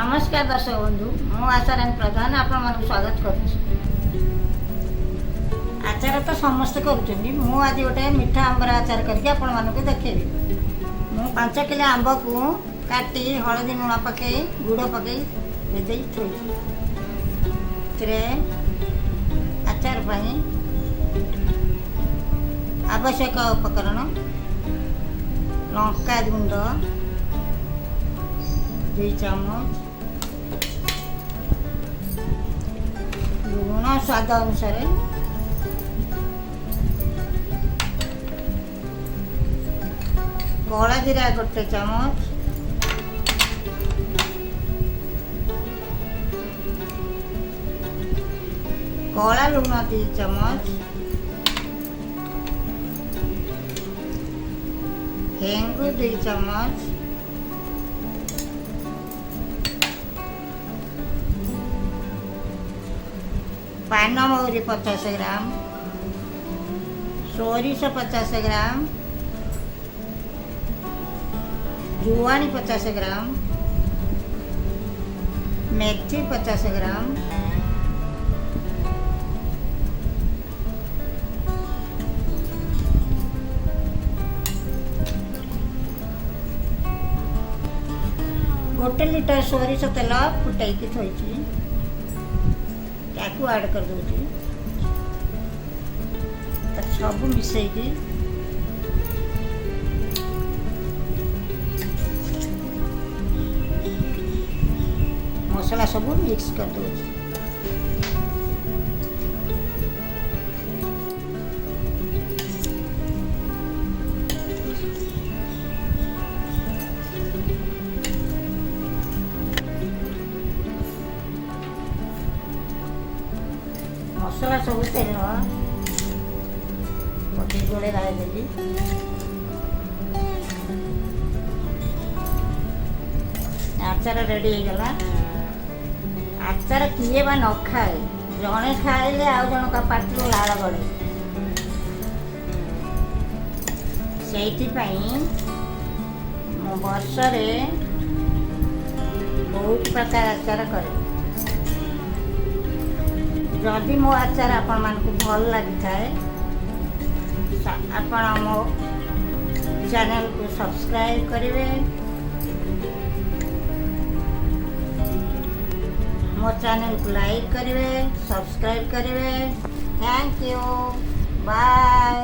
नमस्कार दर्शक बंधु मु आचार्य प्रधान आपण मन स्वागत करुँ। आचार तो समस्ते करुँच मु आज गोटे मीठा आंबर आचार करके आपण मानक देखेबी। मु 5 किलो आंब को काटी हलदी लुण पकई गुड़ पकई भेजे थोई आचार पाई आवश्यक उपकरण लंका गुंड 2 चामच लुण स्वाद अनुसार कला जीरा 1 चामच कला लुण 2 चामच हेंगु 2 चामच पान महुरी 50 ग्राम सोरिष 50 ग्राम जुआनी 50 ग्राम मेथी 50 ग्राम गोटे लीटर सोरिष तेल फुटाई थोड़ी ताकू ऐड कर दूची सब मिसेकी मसला सब मिक्स कर दूची। मसला सब तेल पटी गोड़े गाई देली आचार रेडी हो गला। आचार किए बा न खाए जड़े खाइले आउ जन का पाटी लाल गड़े से वर्ष बहुत प्रकार आचार करे। जदि मो आचार आपण मानकु भल लगी थाए आपण मो चैनल को सब्सक्राइब करेंगे, मो चैनल को लाइक करेंगे, सब्सक्राइब करेंगे। Thank you, bye.